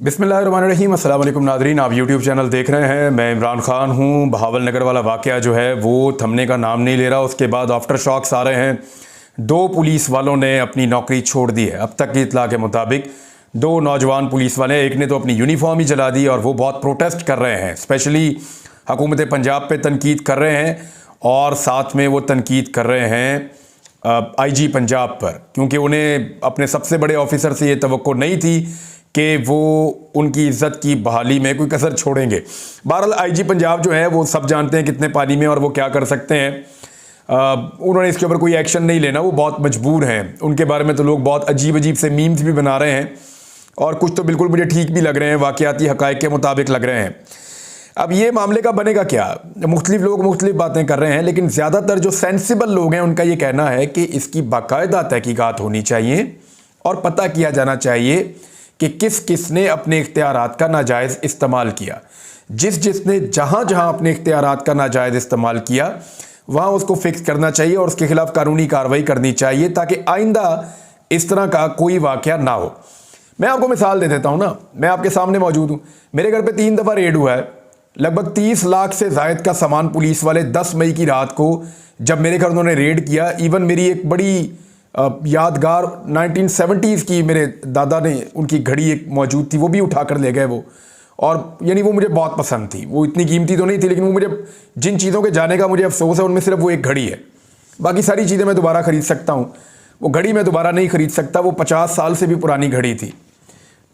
बिस्मिल्लाहिर्रहमानिर्रहीम। अस्सलाम वालेकुम नाज़रीन, आप यूट्यूब चैनल देख रहे हैं। मैं इमरान खान हूँ। बहावल नगर वाला वाक़या जो है वो थमने का नाम नहीं ले रहा। उसके बाद आफ्टर शॉक्स आ रहे हैं। 2 पुलिस वालों ने अपनी नौकरी छोड़ दी है। अब तक की इत्तला के मुताबिक 2 नौजवान पुलिस वाले, एक ने तो अपनी यूनिफॉर्म ही जला दी और वो बहुत प्रोटेस्ट कर रहे हैं। स्पेशली हुकूमत पंजाब पे तनकीद कर रहे हैं और साथ में वो तनकीद कर रहे हैं IG पंजाब पर, क्योंकि उन्हें अपने सबसे बड़े ऑफिसर से ये तवक्को नहीं थी कि वो उनकी इज़्ज़त की बहाली में कोई कसर छोड़ेंगे। बहरहाल IG पंजाब जो है वो सब जानते हैं कितने पानी में और वो क्या कर सकते हैं। उन्होंने इसके ऊपर कोई एक्शन नहीं लेना, वो बहुत मजबूर हैं। उनके बारे में तो लोग बहुत अजीब अजीब से मीम्स भी बना रहे हैं और कुछ तो बिल्कुल मुझे ठीक भी लग रहे हैं, वाक़याती हक़ाइक़ के मुताबिक लग रहे हैं। अब ये मामले का बनेगा क्या, मुख्तलिफ लोग मुख्तलिफ बातें कर रहे हैं, लेकिन ज़्यादातर जो सेंसिबल लोग हैं उनका ये कहना है कि इसकी बाकायदा तहकीकात होनी चाहिए और पता किया जाना चाहिए कि किस किस ने अपने इख्तियारात का नाजायज़ इस्तेमाल किया। जिसने जहाँ जहाँ अपने इख्तियारात का नाजायज़ इस्तेमाल किया वहाँ उसको फिक्स करना चाहिए और उसके खिलाफ कानूनी कार्रवाई करनी चाहिए, ताकि आइंदा इस तरह का कोई वाक़या ना हो। मैं आपको मिसाल दे देता हूँ ना, मैं आपके सामने मौजूद हूँ। मेरे घर पे 3 दफ़ा रेड हुआ है। लगभग 30 लाख से ज़ायद का सामान पुलिस वाले 10 मई की रात को जब मेरे घर उन्होंने रेड किया, इवन मेरी एक बड़ी यादगार 1970s की मेरे दादा ने, उनकी घड़ी एक मौजूद थी, वो भी उठा कर ले गए वो। और यानी वो मुझे बहुत पसंद थी। वो इतनी कीमती तो नहीं थी, लेकिन वो मुझे जिन चीज़ों के जाने का मुझे अफसोस है उनमें सिर्फ वो एक घड़ी है। बाकी सारी चीज़ें मैं दोबारा ख़रीद सकता हूँ, वो घड़ी मैं दोबारा नहीं ख़रीद सकता। वो 50 साल से भी पुरानी घड़ी थी,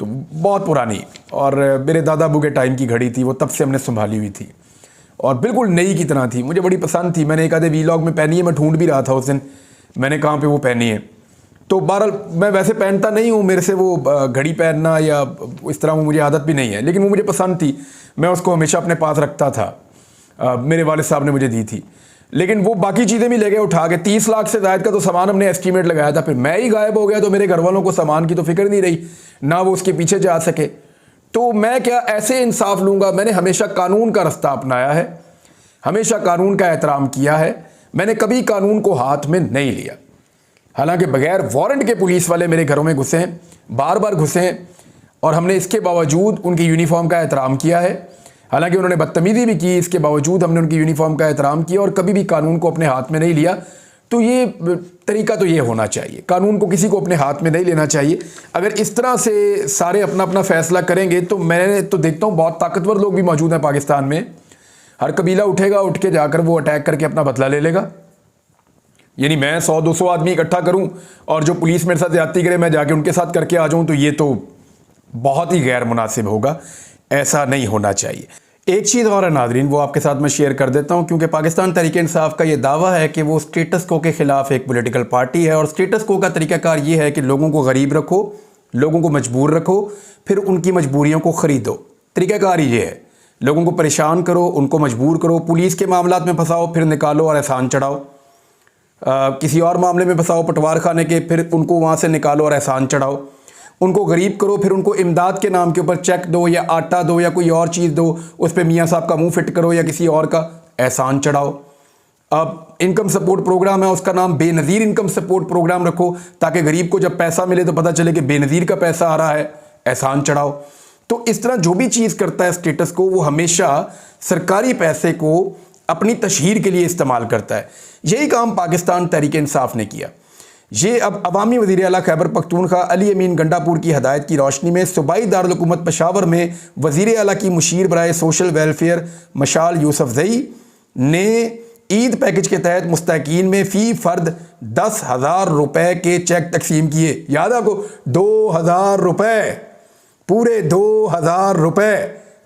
तो बहुत पुरानी, और मेरे दादा अबू के टाइम की घड़ी थी। वो तब से हमने संभाली हुई थी और बिल्कुल नई की तरह थी। मुझे बड़ी पसंद थी। मैंने एक आधे वीलॉग में पहनी है, मैं ढूंढ भी रहा था उस दिन मैंने कहाँ पे वो पहनी है। तो बहरहाल मैं वैसे पहनता नहीं हूँ, मेरे से वो घड़ी पहनना या इस तरह वो मुझे आदत भी नहीं है, लेकिन वो मुझे पसंद थी। मैं उसको हमेशा अपने पास रखता था। मेरे वालिद साहब ने मुझे दी थी। लेकिन वो बाकी चीज़ें भी ले गए उठा के। 30 लाख से ज़ायद का तो सामान हमने एस्टीमेट लगाया था, फिर मैं ही गायब हो गया तो मेरे घर वालों को सामान की तो फिक्र नहीं रही, ना वो उसके पीछे जा सके। तो मैं क्या ऐसे इंसाफ लूँगा? मैंने हमेशा कानून का रास्ता अपनाया है, हमेशा कानून का एहतराम किया है। मैंने कभी कानून को हाथ में नहीं लिया। हालांकि बगैर वारंट के पुलिस वाले मेरे घरों में घुसे हैं, बार बार घुसे हैं, और हमने इसके बावजूद उनकी यूनिफॉर्म का एहतराम किया है। हालांकि उन्होंने बदतमीज़ी भी की, इसके बावजूद हमने उनकी यूनिफॉर्म का एहतराम किया और कभी भी कानून को अपने हाथ में नहीं लिया। तो ये तरीका तो ये होना चाहिए, कानून को किसी को अपने हाथ में नहीं लेना चाहिए। अगर इस तरह से सारे अपना अपना फैसला करेंगे तो मैं तो देखता हूँ बहुत ताकतवर लोग भी मौजूद हैं पाकिस्तान में। हर कबीला उठेगा, उठ के जाकर वो अटैक करके अपना बदला ले लेगा। यानी मैं 100-200 आदमी इकट्ठा करूं और जो पुलिस मेरे साथ ज्यादती करे मैं जाके उनके साथ करके आ जाऊं, तो ये तो बहुत ही गैर मुनासिब होगा। ऐसा नहीं होना चाहिए। एक चीज़ और है नाज़रीन, वो आपके साथ मैं शेयर कर देता हूं, क्योंकि पाकिस्तान तहरीक इंसाफ का ये दावा है कि वो स्टेटस को के ख़िलाफ़ एक पॉलिटिकल पार्टी है और स्टेटस को का तरीक़ाकार ये है कि लोगों को गरीब रखो, लोगों को मजबूर रखो, फिर उनकी मजबूरियों को ख़रीदो। तरीक़ाकार ये है, लोगों को परेशान करो, उनको मजबूर करो, पुलिस के मामलात में फंसाओ, फिर निकालो और एहसान चढ़ाओ। किसी और मामले में फंसाओ पटवार खाने के, फिर उनको वहाँ से निकालो और एहसान चढ़ाओ। उनको गरीब करो, फिर उनको इमदाद के नाम के ऊपर चेक दो या आटा दो या कोई और चीज़ दो, उस पर मियाँ साहब का मुंह फिट करो या किसी और का एहसान चढ़ाओ। अब इनकम सपोर्ट प्रोग्राम है, उसका नाम बेनज़ीर इनकम सपोर्ट प्रोग्राम रखो, ताकि गरीब को जब पैसा मिले तो पता चले कि बेनज़ीर का पैसा आ रहा है, एहसान चढ़ाओ। तो इस तरह जो भी चीज़ करता है स्टेटस को, वो हमेशा सरकारी पैसे को अपनी तशहीर के लिए इस्तेमाल करता है। यही काम पाकिस्तान तहरीक इंसाफ ने किया। ये अब अवामी वज़ीर आला खैबर पख्तूनख्वा अली अमीन गंडापुर की हदायत की रोशनी में सूबाई दारुल हुकूमत पेशावर में वज़ीर आला की मुशीर बराए सोशल वेलफेयर मशाल यूसुफज़ई ने ईद पैकेज के तहत मुस्तहकीन में फ़ी फ़र्द 10,000 रुपये के चेक तकसीम किए। याद आपको 2,000 रुपये, पूरे 2,000 रुपये।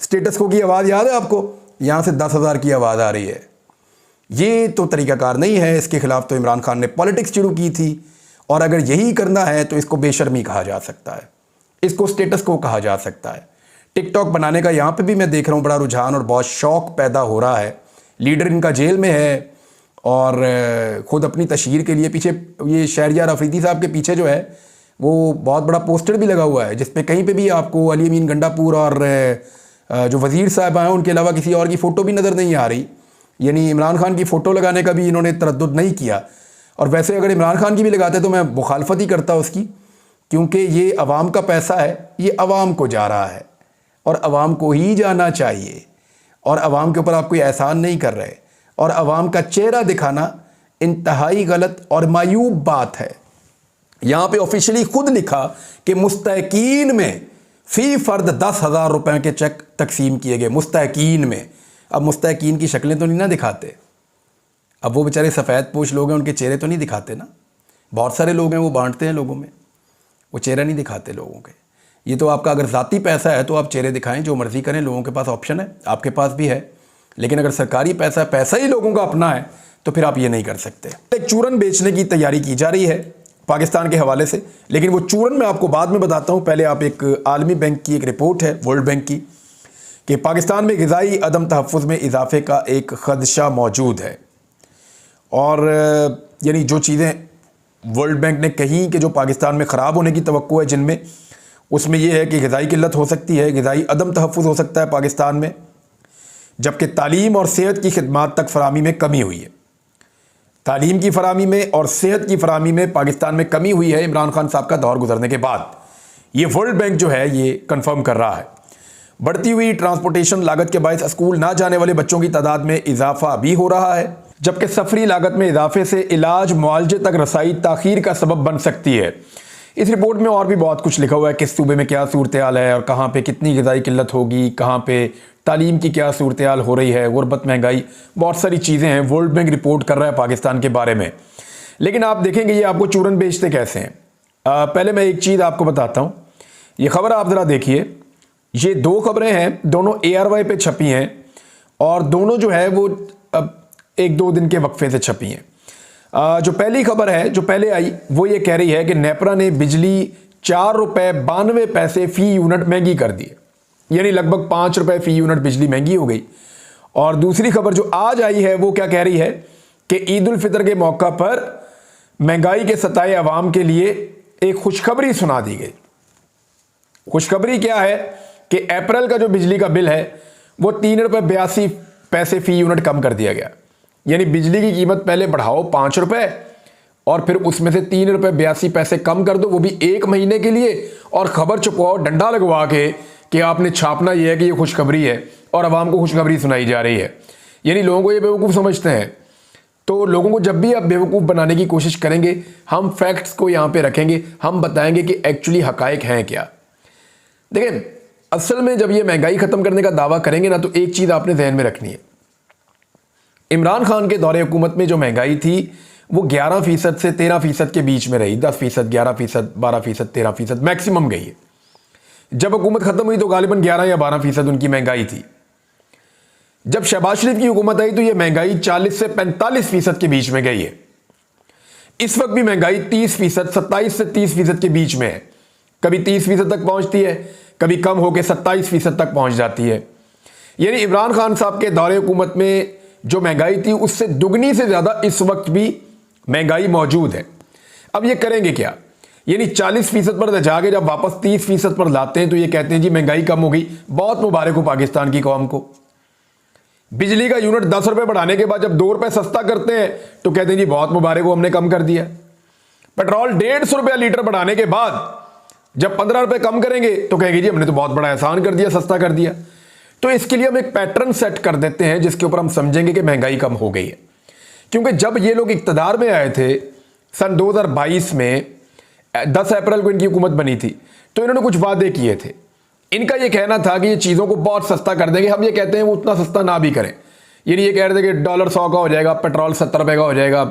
स्टेटस को की आवाज़ याद है आपको? यहाँ से 10,000 की आवाज़ आ रही है। ये तो तरीक़ाकार नहीं है। इसके ख़िलाफ़ तो इमरान खान ने पॉलिटिक्स शुरू की थी, और अगर यही करना है तो इसको बेशर्मी कहा जा सकता है, इसको स्टेटस को कहा जा सकता है। टिकटॉक बनाने का यहाँ पे भी मैं देख रहा हूँ बड़ा रुझान और बहुत शौक़ पैदा हो रहा है। लीडर इनका जेल में है और ख़ुद अपनी तशहीर के लिए पीछे, ये शहरियार अफरीदी साहब के पीछे जो है वो बहुत बड़ा पोस्टर भी लगा हुआ है, जिसपे कहीं पे भी आपको अली अमीन गंडापुर और जो वज़ीर साहब हैं उनके अलावा किसी और की फ़ोटो भी नज़र नहीं आ रही। यानी इमरान खान की फ़ोटो लगाने का भी इन्होंने तरद्दुद नहीं किया। और वैसे अगर इमरान खान की भी लगाते तो मैं मुखालफत ही करता उसकी, क्योंकि ये अवाम का पैसा है, ये अवाम को जा रहा है। और अवाम को ही जाना चाहिए, और अवाम के ऊपर आप कोई एहसान नहीं कर रहे, और अवाम का चेहरा दिखाना इंतहाई गलत और मायूब बात है। यहाँ पे ऑफिशियली खुद लिखा कि मुस्तहकीन में फ़ी फ़र्द 10,000 रुपए के चेक तकसीम किए गए, मुस्तहकीन में। अब मुस्तहकीन की शक्लें तो नहीं ना दिखाते, अब वो बेचारे सफ़ेद पोश लोग हैं, उनके चेहरे तो नहीं दिखाते ना। बहुत सारे लोग हैं वो बांटते हैं लोगों में, वो चेहरा नहीं दिखाते लोगों के। ये तो आपका अगर ज़ाती पैसा है तो आप चेहरे दिखाएं, जो मर्ज़ी करें, लोगों के पास ऑप्शन है, आपके पास भी है। लेकिन अगर सरकारी पैसा ही लोगों का अपना है तो फिर आप ये नहीं कर सकते। एक चूरन बेचने की तैयारी की जा रही है पाकिस्तान के हवाले से, लेकिन वो चूरन मैं आपको बाद में बताता हूँ। पहले आप एक आलमी बैंक की एक रिपोर्ट है, वर्ल्ड बैंक की, कि पाकिस्तान में ग़िज़ाई अदम तहफ़्फ़ुज़ में इजाफे का एक ख़दशा मौजूद है। और यानी जो चीज़ें वर्ल्ड बैंक ने कहीं कि जो पाकिस्तान में ख़राब होने की तवक्को है जिनमें, उसमें यह है कि ग़िज़ाई किल्लत हो सकती है, ग़िज़ाई अदम तहफ़्फ़ुज़ हो सकता है पाकिस्तान में, जबकि तालीम और सेहत की खिदमात तक फ़राहमी में कमी हुई है। तालीम की फ़राहमी में और सेहत की फ़राहमी में पाकिस्तान में कमी हुई है इमरान खान साहब का दौर गुजरने के बाद। ये वर्ल्ड बैंक जो है ये कंफर्म कर रहा है। बढ़ती हुई ट्रांसपोर्टेशन लागत के बायस स्कूल ना जाने वाले बच्चों की तादाद में इजाफा भी हो रहा है, जबकि सफरी लागत में इजाफे से इलाज मुआलजे तक रसाई ताखीर का सबब बन सकती है। इस रिपोर्ट में और भी बहुत कुछ लिखा हुआ है, किस सूबे में क्या सूरत हाल है और कहाँ पे कितनी ग़िज़ाई किल्लत होगी, कहाँ पे तालीम की क्या सूरत हाल हो रही है, गुरबत, महंगाई, बहुत सारी चीज़ें हैं। वर्ल्ड बैंक रिपोर्ट कर रहा है पाकिस्तान के बारे में। लेकिन आप देखेंगे ये आपको चूरन बेचते कैसे हैं। पहले मैं एक चीज़ आपको बताता हूँ। ये खबर आप ज़रा देखिए, ये दो खबरें हैं, दोनों ARY पे छपी हैं और दोनों जो है वो एक दो दिन के वक्फे से छपी हैं। जो पहली खबर है जो पहले आई वो ये कह रही है कि नेपरा ने बिजली 4 रुपये 92 पैसे फ़ी यूनिट महंगी कर दी, यानी लगभग 5 रुपये फ़ी यूनिट बिजली महंगी हो गई। और दूसरी खबर जो आज आई है वो क्या कह रही है कि ईद उल फितर के मौका पर महंगाई के सताए अवाम के लिए एक खुशखबरी सुना दी गई। खुशखबरी क्या है कि अप्रैल का जो बिजली का बिल है वो 3 रुपये 82 पैसे फ़ी यूनिट कम कर दिया गया। यानी बिजली की कीमत पहले बढ़ाओ 5 रुपये और फिर उसमें से 3 रुपये 82 पैसे कम कर दो, वो भी 1 महीने के लिए, और खबर छुपवाओ डंडा लगवा के कि आपने छापना यह है कि ये खुशखबरी है और आवाम को खुशखबरी सुनाई जा रही है। यानी लोगों को ये बेवकूफ़ समझते हैं। तो लोगों को जब भी आप बेवकूफ़ बनाने की कोशिश करेंगे, हम फैक्ट्स को यहाँ पे रखेंगे, हम बताएंगे कि एक्चुअली हकायक हैं क्या। देखें, असल में जब ये महंगाई ख़त्म करने का दावा करेंगे ना, तो एक चीज़ आपने जहन में रखनी है। इमरान खान के दौरे हुकूमत में जो महंगाई थी वो 11% से 13% के बीच में रही। 10%, 11%, 12%, 13% मैक्सिमम गई है। जब हुकूमत ख़त्म हुई तो गालिबन 11 या 12% उनकी महंगाई थी। जब शहबाज शरीफ की हुकूमत आई तो ये महंगाई 40 से 45% के बीच में गई है। इस वक्त भी महंगाई 30%, 27 से 30% के बीच में है। कभी 30% तक पहुंचती है, कभी कम होकर 27% तक पहुंच जाती है। यानी इमरान खान साहब के दौरे हुकूमत में जो महंगाई थी उससे दुगनी से ज़्यादा इस वक्त भी महंगाई मौजूद है। अब ये करेंगे क्या? यानी 40% पर जाके जब वापस 30% पर लाते हैं तो ये कहते हैं जी महंगाई कम हो गई। बहुत मुबारक हो पाकिस्तान की कौम को। बिजली का यूनिट 10 रुपये बढ़ाने के बाद जब 2 रुपये सस्ता करते हैं तो कहते हैं जी बहुत मुबारक हो, हमने कम कर दिया। पेट्रोल 150 रुपया लीटर बढ़ाने के बाद जब 15 रुपये कम करेंगे तो कहेंगे जी हमने तो बहुत बड़ा एहसान कर दिया, सस्ता कर दिया। तो इसके लिए हम एक पैटर्न सेट कर देते हैं जिसके ऊपर हम समझेंगे कि महंगाई कम हो गई है। क्योंकि जब ये लोग इक्तदार में आए थे सन 2022 में, 10 अप्रैल को इनकी हुकूमत बनी थी, तो इन्होंने कुछ वादे किए थे। इनका ये कहना था कि ये चीज़ों को बहुत सस्ता कर देंगे। हम ये कहते हैं वो उतना सस्ता ना भी करें। यानी ये कह रहे थे कि डॉलर 100 का हो जाएगा, पेट्रोल 70 रुपये का हो जाएगा,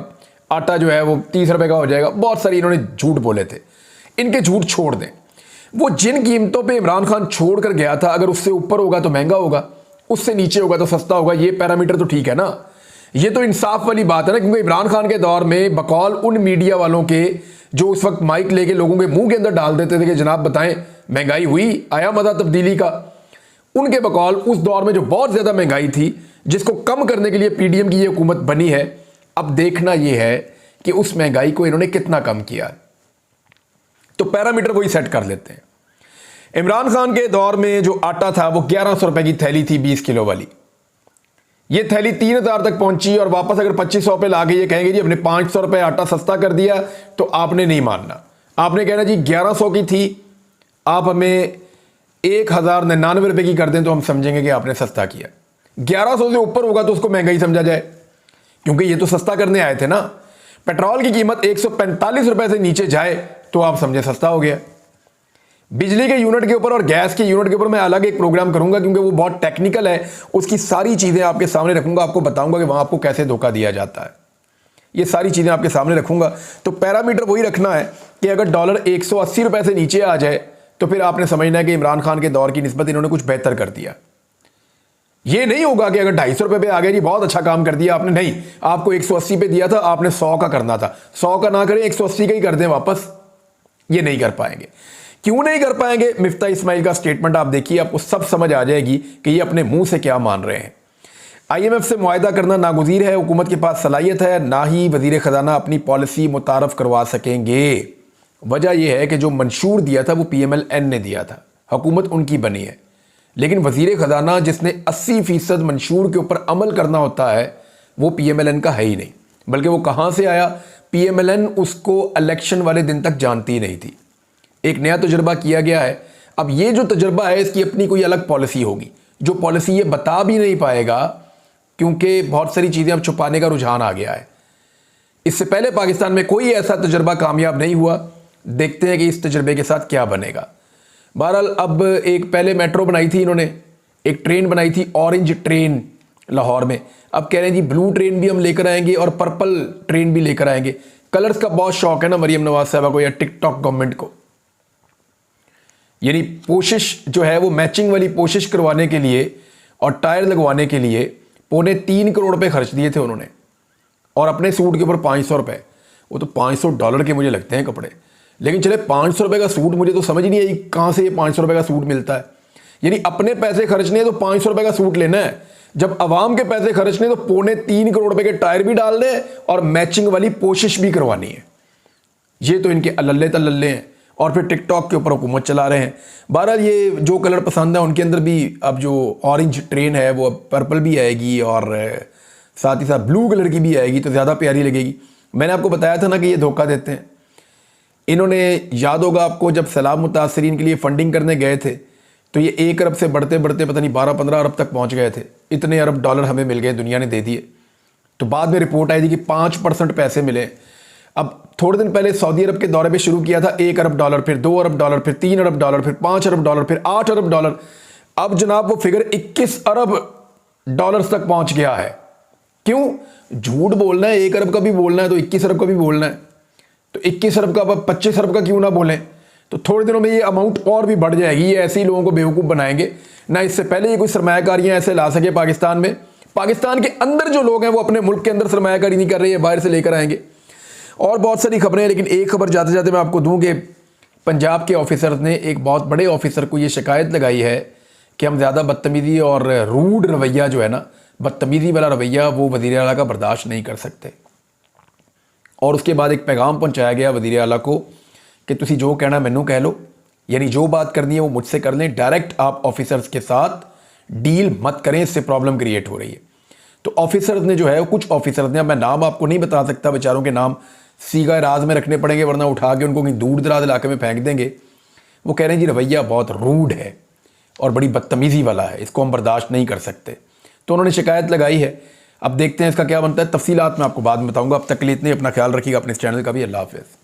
आटा जो है वो 30 रुपये का हो जाएगा। बहुत सारी इन्होंने झूठ बोले थे। इनके झूठ छोड़ दें। वो जिन कीमतों पे इमरान खान छोड़ कर गया था, अगर उससे ऊपर होगा तो महंगा होगा, उससे नीचे होगा तो सस्ता होगा, ये पैरामीटर तो ठीक है ना। ये तो इंसाफ वाली बात है ना। क्योंकि इमरान खान के दौर में बकौल उन मीडिया वालों के जो उस वक्त माइक लेके लोगों के मुंह के अंदर डाल देते थे कि जनाब बताएं महंगाई हुई, आया मजा तब्दीली का, उनके बकौल उस दौर में जो बहुत ज़्यादा महंगाई थी जिसको कम करने के लिए PDM की ये हुकूमत बनी है। अब देखना ये है कि उस महंगाई को इन्होंने कितना कम किया। तो पैरामीटर वही सेट कर लेते हैं। इमरान खान के दौर में जो आटा था वो 1100 रुपए की थैली थी 20 किलो वाली। ये थैली 3000 तक पहुंची और वापस अगर 2500 पे ला के ये कहेंगे जी हमने 500 रुपए आटा सस्ता कर दिया, तो आपने नहीं मानना। आपने कहना जी 1100 की थी, आप हमें 1099 रुपये की कर दें तो हम समझेंगे कि आपने सस्ता किया। 1100 से ऊपर होगा तो उसको महंगा ही समझा जाए, क्योंकि ये तो सस्ता करने आए थे ना। पेट्रोल की कीमत 145 रुपए से नीचे जाए तो आप समझे सस्ता हो गया। बिजली के यूनिट के ऊपर और गैस के यूनिट के ऊपर मैं अलग एक प्रोग्राम करूंगा, क्योंकि वो बहुत टेक्निकल है। उसकी सारी चीजें आपके सामने रखूंगा, आपको बताऊंगा कि वहां आपको कैसे धोखा दिया जाता है। ये सारी चीजें आपके सामने रखूंगा। तो पैरामीटर वही रखना है कि अगर डॉलर 180 रुपए से नीचे आ जाए तो फिर आपने समझना है कि इमरान खान के दौर की निस्बत इन्होंने कुछ बेहतर कर दिया। ये नहीं होगा कि अगर 250 रुपए पे आ गया जी बहुत अच्छा काम कर दिया आपने, नहीं, आपको 180 पे दिया था, आपने 100 का करना था। 100 का ना करें, 180 का ही कर दें वापस। ये नहीं कर पाएंगे। क्यों नहीं कर पाएंगे? मिफ्ता इस्माइल का स्टेटमेंट आप देखिए, आपको सब समझ आ जाएगी कि ये अपने मुंह से क्या मान रहे हैं। IMF से मुआहदा करना नागुज़ीर है, हुकूमत के पास सलाहियत है, ना ही वजीर खजाना अपनी पॉलिसी मुतारफ करवा सकेंगे। वजह यह है कि जो मंशूर दिया था वो PMLN ने दिया था, हुकूमत उनकी बनी है, लेकिन वजीर खजाना जिसने 80% मंशूर के ऊपर अमल करना होता है वो PMLN का है ही नहीं। बल्कि वो कहाँ से आया? PMLN उसको इलेक्शन वाले दिन तक जानती ही नहीं थी। एक नया तजुर्बा किया गया है। अब ये जो तजुर्बा है इसकी अपनी कोई अलग पॉलिसी होगी, जो पॉलिसी ये बता भी नहीं पाएगा, क्योंकि बहुत सारी चीज़ें अब छुपाने का रुझान आ गया है। इससे पहले पाकिस्तान में कोई ऐसा तजुर्बा कामयाब नहीं हुआ। देखते हैं कि इस तजुर्बे के साथ क्या बनेगा। बहरहाल अब एक पहले मेट्रो बनाई थी इन्होंने, एक ट्रेन बनाई थी ऑरेंज ट्रेन लाहौर में। अब कह रहे हैं जी ब्लू ट्रेन भी हम लेकर आएंगे और पर्पल ट्रेन भी लेकर आएंगे। कलर्स का बहुत शौक है ना मरियम नवाज साहबा को या टिकटॉक गवर्नमेंट को। यानी कोशिश जो है वो मैचिंग वाली कोशिश करवाने के लिए और टायर लगवाने के लिए $3.25 करोड़ रुपए खर्च दिए थे उन्होंने, और अपने सूट के ऊपर $500 रुपए। वो तो $500 के मुझे लगते हैं कपड़े, लेकिन चले $500 रुपए का सूट, मुझे तो समझ नहीं आई कहाँ से ये $500 रुपए का सूट मिलता है। यानी अपने पैसे खर्चने हैं तो $500 रुपए का सूट लेना है, जब अवाम के पैसे खर्चने तो $3.25 करोड़ रुपए के टायर भी डालने हैं और मैचिंग वाली कोशिश भी करवानी है। ये तो इनके अल्ले तल्ले हैं, और फिर टिकटॉक के ऊपर हुकूमत चला रहे हैं। बहरहाल ये जो कलर पसंद है उनके अंदर भी अब जो ऑरेंज ट्रेन है वो पर्पल भी आएगी और साथ ही साथ ब्लू कलर की भी आएगी, तो ज़्यादा प्यारी लगेगी। मैंने आपको बताया था ना कि ये धोखा देते हैं। इन्होंने, याद होगा आपको, जब सैलाब मुतासरीन के लिए फंडिंग करने गए थे तो ये 1 अरब से बढ़ते बढ़ते पता नहीं 12-15 अरब तक पहुँच गए थे। इतने अरब डॉलर हमें मिल गए, दुनिया ने दे दिए। तो बाद में रिपोर्ट आई थी कि 5% पैसे मिले। अब थोड़े दिन पहले सऊदी अरब के दौरे पे शुरू किया था $1 अरब, फिर $2 अरब, फिर $3 अरब, फिर $5 अरब, फिर $8 अरब। अब जनाब वो फिगर $21 अरब तक पहुंच गया है। क्यों? झूठ बोलना है, 1 अरब का भी बोलना है तो 21 अरब का भी बोलना है, तो 21 अरब का 25 अरब का क्यों ना बोलें। तो थोड़े दिनों में ये अमाउंट और भी बढ़ जाएगी। ये ऐसे ही लोगों को बेवकूफ़ बनाएंगे ना। इससे पहले ये कोई सरमायाकारियाँ ऐसे ला सके पाकिस्तान में। पाकिस्तान के अंदर जो लोग हैं वो अपने मुल्क के अंदर सरमायाकारी नहीं कर रहे हैं, बाहर से लेकर आएंगे। और बहुत सारी खबरें हैं, लेकिन एक खबर जाते जाते मैं आपको दूं कि पंजाब के ऑफिसर्स ने एक बहुत बड़े ऑफिसर को ये शिकायत लगाई है कि हम ज़्यादा बदतमीज़ी और रूड रवैया जो है ना, बदतमीज़ी वाला रवैया, वो वज़ीर आला का बर्दाश्त नहीं कर सकते। और उसके बाद एक पैगाम पहुंचाया गया वज़ीर आला को कि तुसी जो कहना मैनू कह लो, यानी जो बात करनी है वो मुझसे कर लें, डायरेक्ट आप ऑफिसर्स के साथ डील मत करें, इससे प्रॉब्लम क्रिएट हो रही है। तो ऑफिसर्स ने जो है, कुछ ऑफिसर्स ने, अब मैं नाम आपको नहीं बता सकता, बेचारों के नाम सीगा राज में रखने पड़ेंगे वरना उठा के उनको कहीं दूर दराज इलाके में फेंक देंगे। वो कह रहे हैं जी रवैया बहुत रूड है और बड़ी बदतमीज़ी वाला है, इसको हम बर्दाश्त नहीं कर सकते। तो उन्होंने शिकायत लगाई है। अब देखते हैं इसका क्या बनता है। तफसीलात मैं आपको बाद में बताऊंगा। अब तक के लिए इतने, अपना ख्याल रखिएगा, अपने इस चैनल का भी। अल्लाह हाफ़िज़।